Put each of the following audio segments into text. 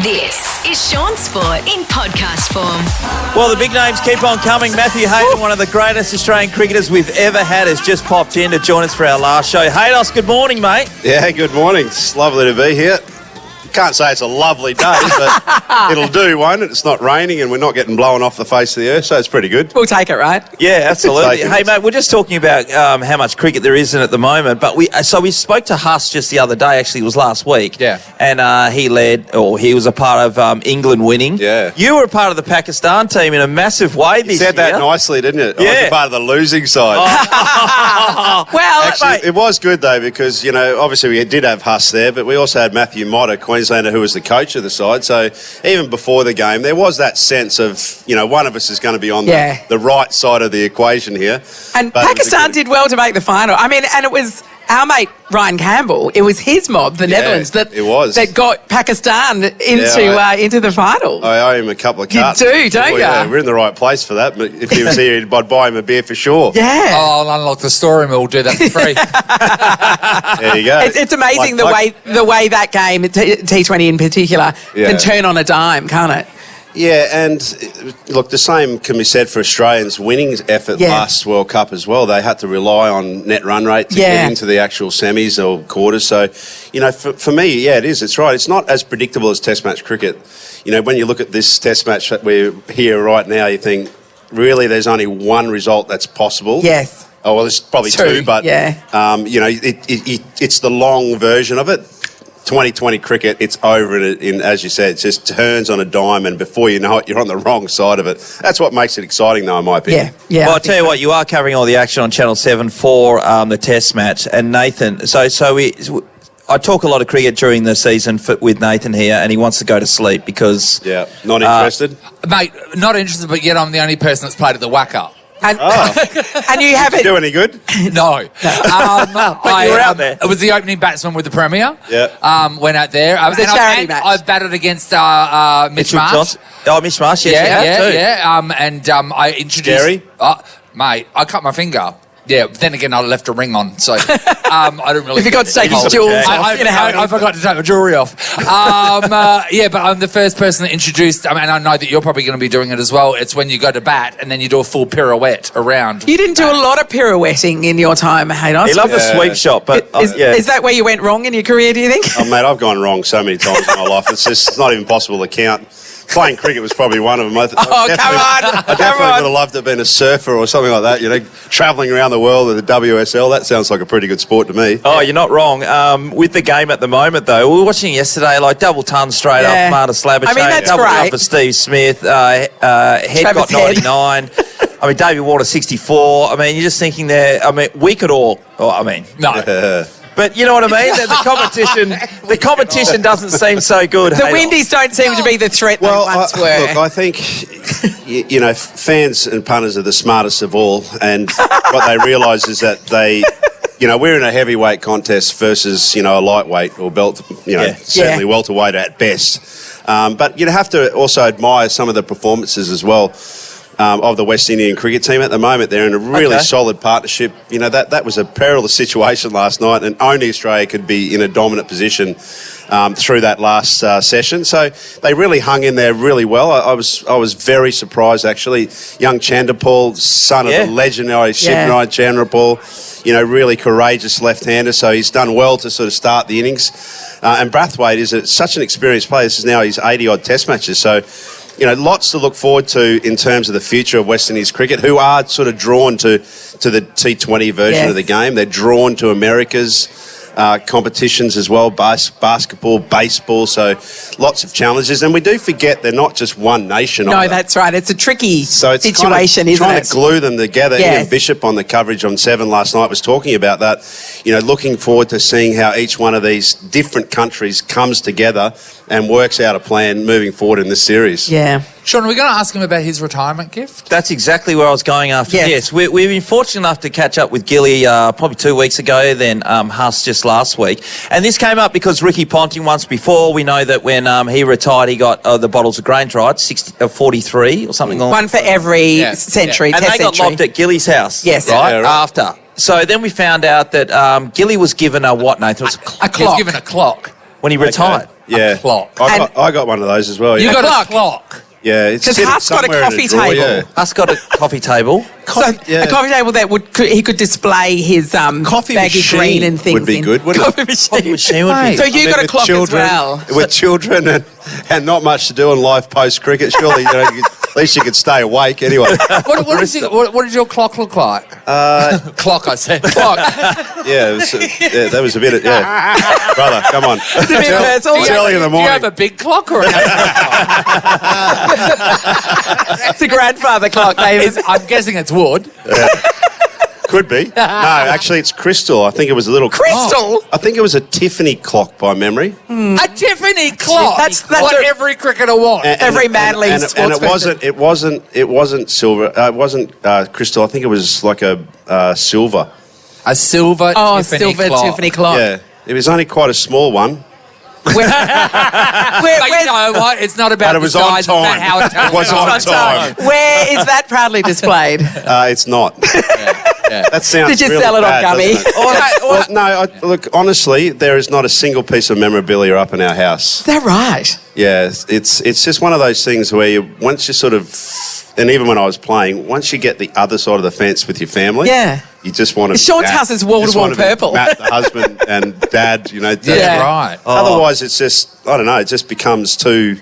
This is Shaun Sport in podcast form. Well, the big names keep on coming. Matthew Hayden, one of the greatest Australian cricketers we've ever had, has just popped in to join us for our last show. Haydos, good morning, mate. Yeah, good morning. It's lovely to be here. Can't say it's a lovely day, but it'll do, won't it? It's not raining and we're not getting blown off the face of the earth, so it's pretty good. We'll take it, right? Yeah, absolutely. Hey, mate, we're just talking about how much cricket there is in at the moment, but we spoke to Huss just the other day, actually it was last week. Yeah. And he was a part of England winning. Yeah. You were a part of the Pakistan team in a massive way this year. You said that nicely, didn't it? Yeah. I was a part of the losing side. Well, Actually, it was good, though, because, obviously we did have Huss there, but we also had Matthew Motta, Queenslander, who was the coach of the side. So even before the game, there was that sense of, one of us is going to be on the right side of the equation here. And Pakistan did well to make the final. I mean, and it was our mate Ryan Campbell. It was his mob, the Netherlands, that got Pakistan into the finals. I owe him a couple of You cartons. do, don't you? Yeah, we're in the right place for that. But if he was here, I'd buy him a beer for sure. Yeah. Oh, I'll unlock the store and we'll do that for free. There you go. It's amazing the way that game, T20 in particular, can turn on a dime, can't it? Yeah, and look, the same can be said for Australians' winning effort last World Cup as well. They had to rely on net run rate to get into the actual semis or quarters. So, for me, it is. It's right. It's not as predictable as Test match cricket. When you look at this Test match that we're here right now, you think, really, there's only one result that's possible. Yes. Oh, well, there's probably two, but, it's the long version of it. 2020 cricket, it's over in, as you said, it just turns on a dime and before you know it, you're on the wrong side of it. That's what makes it exciting, though, in my opinion. Yeah. Well, I'll tell you what, you are covering all the action on Channel 7 for the Test match. And Nathan, I talk a lot of cricket during the season with Nathan here, and he wants to go to sleep because... Yeah, not interested? Mate, not interested, but yet I'm the only person that's played at the Wacker. And you haven't... Did you do any good? No. But you were out there. It was the opening batsman with the Premier. Yeah. Went out there. It was a charity match. I've batted against Mitch Marsh. Johnson. Oh, Mitch Marsh, yes, and I introduced... Gary? Mate, I cut my finger. Yeah, then again, I left a ring on, so I don't really... You forgot to take his jewelry off. I forgot to take my jewellery off. But I'm the first person that introduced, and I know that you're probably going to be doing it as well, it's when you go to bat and then you do a full pirouette around. You didn't do a lot of pirouetting in your time, Hayden. He loved the sweep shot, but... Is that where you went wrong in your career, do you think? Oh, mate, I've gone wrong so many times in my life. It's not even possible to count. Playing cricket was probably one of them. Come on! I definitely would have loved to have been a surfer or something like that, travelling around the world with the WSL. That sounds like a pretty good sport to me. Oh, you're not wrong. With the game at the moment, though, we were watching yesterday, double ton straight up Marta Slavic. I mean, that's double great. for Steve Smith. Head got 99. I mean, David Warner 64. I mean, you're just thinking there. I mean, we could all. No. But you know what I mean? The competition doesn't seem so good. The Windies don't seem to be the threat they once were. Look, I think, fans and punters are the smartest of all, and what they realise is that we're in a heavyweight contest versus, a lightweight or belt, certainly welterweight at best. But you have to also admire some of the performances as well. Of the West Indian cricket team at the moment. They're in a really solid partnership. That was a perilous situation last night, and only Australia could be in a dominant position through that last session. So they really hung in there really well. I was very surprised, actually. Young Chanderpaul, son of the legendary Shivnai Chanderpaul, really courageous left-hander, so he's done well to sort of start the innings. And Brathwaite is such an experienced player. This is now his 80-odd Test matches, so... lots to look forward to in terms of the future of West Indies cricket, who are sort of drawn to the T20 version of the game. They're drawn to America's competitions as well, basketball, baseball, so lots of challenges. And we do forget they're not just one nation. No, that's right. It's a tricky situation, isn't it? Trying to glue them together. Ian Bishop on the coverage on 7 last night was talking about that. Looking forward to seeing how each one of these different countries comes together and works out a plan moving forward in this series. Yeah. Shaun, are we going to ask him about his retirement gift? That's exactly where I was going after. Yes, we've been fortunate enough to catch up with Gilly probably 2 weeks ago, then Huss just last week. And this came up because Ricky Ponting once before, we know that when he retired, he got the bottles of Grange, right? 43 or something like that. One for every century, And they got lobbed at Gilly's house, right? After. So then we found out that Gilly was given a what, Nathan? It was a clock. He was given a clock. When he retired. Yeah. A clock. I got one of those as well. You Yeah. got a clock. Yeah, it's Because sitting Huff's got a somewhere in coffee drawer, table. yeah. Us got a coffee table. Yeah. A coffee table that he could display his Coffee baggy machine green and things would be in. good, wouldn't it? Coffee machine. Machine would be. So you got a with clock children, as well. With children and not much to do in life post-cricket, surely, at least you could stay awake anyway. What did your clock look like? Clock, I said. Clock. Yeah, that was a bit of... Yeah. Brother, come on. It's early in the Do you morning. have a big clock or an It's a grandfather clock, David. I'm guessing it's wood. Could be. No, actually, it's crystal. I think it was a little... Crystal? I think it was a Tiffany clock by memory. A Tiffany clock. That's what a- every cricketer wants. Every manly and sports person. it wasn't silver. It wasn't crystal. I think it was like a silver. A silver Tiffany clock. Tiffany clock. Yeah, it was only quite a small one. But you know what? It's not about But it the was on size, it's about time. how it's It was on time. Where is that proudly displayed? It's not. That sounds. Did you really sell it on bad, Gummy? doesn't it? Well, no, look. Honestly, there is not a single piece of memorabilia up in our house. Is that right? Yeah, it's just one of those things where once you sort of, and even when I was playing, once you get the other side of the fence with your family, Yeah. you just want to. Sean's house is wall-to-wall purple. Matt, the husband, and Dad. Yeah, right. Otherwise, it's just I don't know. It just becomes too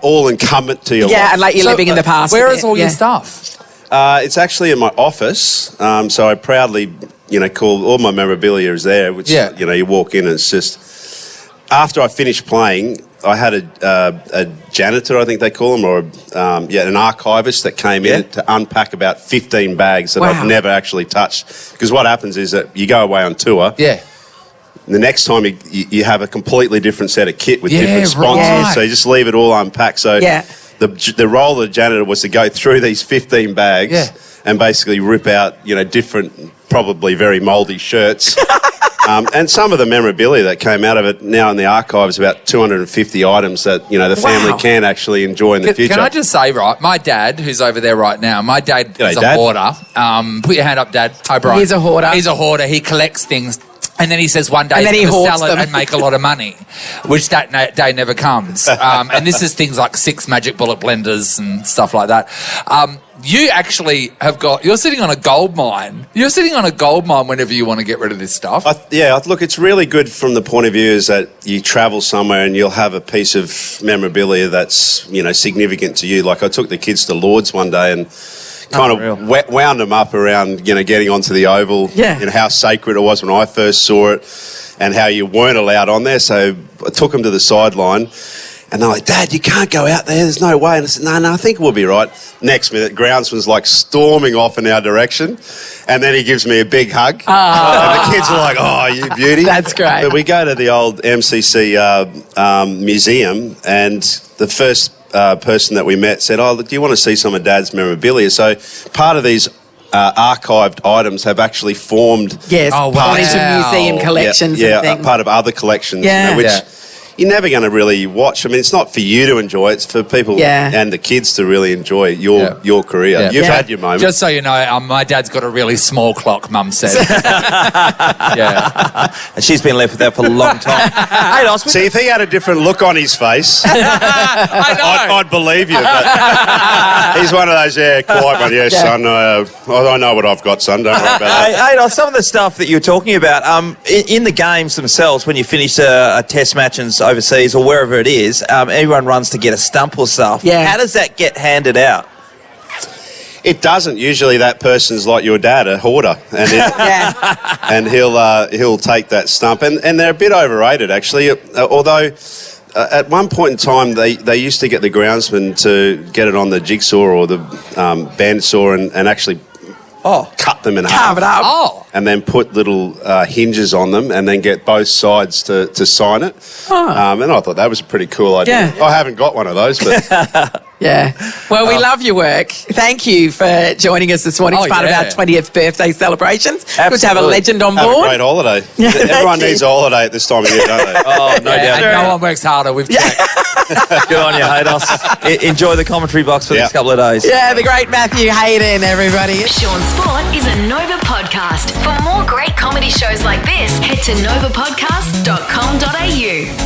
all incumbent to your Yeah, life. and like you're living in the past. Where a is bit. all Yeah. your stuff? It's actually in my office, so I proudly, call all my memorabilia is there. Which you walk in and it's just. After I finished playing, I had a janitor, I think they call him, or an archivist that came in to unpack about 15 bags that I've never actually touched. Because what happens is that you go away on tour. Yeah. The next time you have a completely different set of kit with different sponsors, right. so you just leave it all unpacked. So the role of the janitor was to go through these 15 bags and basically rip out, different, probably very mouldy shirts. And some of the memorabilia that came out of it now in the archives, about 250 items that, the family can actually enjoy in the future. Can I just say, right, my dad, who's over there right now, my dad is a hoarder. Put your hand up, Dad. Hi, Brian. He's a hoarder. He's a hoarder. He collects things. And then he says one day he's going to sell it and make a lot of money, which that day never comes. And this is things like 6 magic bullet blenders and stuff like that. You actually you're sitting on a gold mine. You're sitting on a gold mine whenever you want to get rid of this stuff. Look, it's really good from the point of view is that you travel somewhere and you'll have a piece of memorabilia that's, significant to you. Like I took the kids to Lord's one day and kind of wound them up around, getting onto the oval, how sacred it was when I first saw it and how you weren't allowed on there. So I took them to the sideline and they're like, Dad, you can't go out there. There's no way. And I said, no, I think we'll be right. Next minute, groundsman's like storming off in our direction. And then he gives me a big hug. And the kids are like, oh, you beauty. That's great. But we go to the old MCC museum and the first person that we met said, oh, look, do you want to see some of Dad's memorabilia? So part of these archived items have actually formed gone into museum collections and things. Part of other collections, which you're never going to really watch. I mean, it's not for you to enjoy, it's for people and the kids to really enjoy your career. Yeah. You've had your moment. Just so you know, my dad's got a really small clock, Mum said. And she's been left with that for a long time. See, if he had a different look on his face, I'd believe you. But he's one of those, quiet one. Yeah, son, I know what I've got, son. Don't worry about that. Hey, some of the stuff that you're talking about, in the games themselves, when you finish a test match and overseas or wherever it is, everyone runs to get a stump or stuff. Yeah. How does that get handed out? It doesn't. Usually that person's like your dad, a hoarder. And and he'll take that stump. And they're a bit overrated, actually, although... at one point in time, they used to get the groundsman to get it on the jigsaw or the bandsaw and actually cut them in half. Carve it up. And then put little hinges on them and then get both sides to sign it. And I thought that was a pretty cool idea. Yeah. I haven't got one of those, but Yeah. Well, we love your work. Thank you for joining us this morning as part of our 20th birthday celebrations. Absolutely. Good to have a legend on board. Have a great holiday. Everyone needs a holiday at this time of year, don't they? Oh, no doubt. And no one works harder. We've checked. Good on you, Haydos. Enjoy the commentary box for the next couple of days. Yeah, the great Matthew Hayden, everybody. Shaun Sport is a Nova podcast. For more great comedy shows like this, head to novapodcast.com.au.